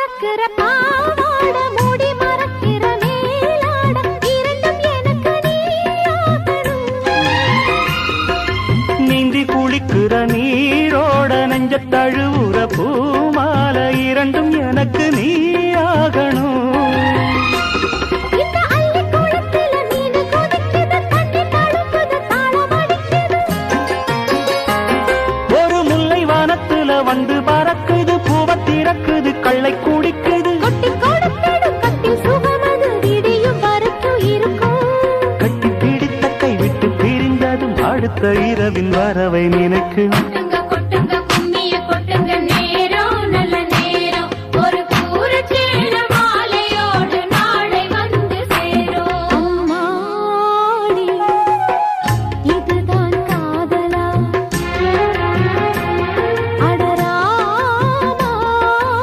பறக்கிற பாவாட மூடி மறக்கிற மேலாட இரண்டும் எனக்கு நீயாகணும். நீந்தி குளிக்கிற நீரோட நெஞ்ச தழுவுற பூமால இரண்டும் எனக்கு நீயாகணும். இந்த அள்ளி குளத்தில மீன் கொதிக்குது, தண்ணி தழும்புது, தாளம் அடிக்குது. ஒரு முல்லை வானத்துல வந்து பறக்குது, பூவ திறக்குது, கள்ளை குடிக்குது. கொட்டி கொடுத்தது கட்டில் சுகமது விடியும் வரைக்கும் இருக்கும். கட்டி பிடித்த கை விட்டு பிரிந்ததும் அடுத்த இரவின் வரவை நினைக்கும்.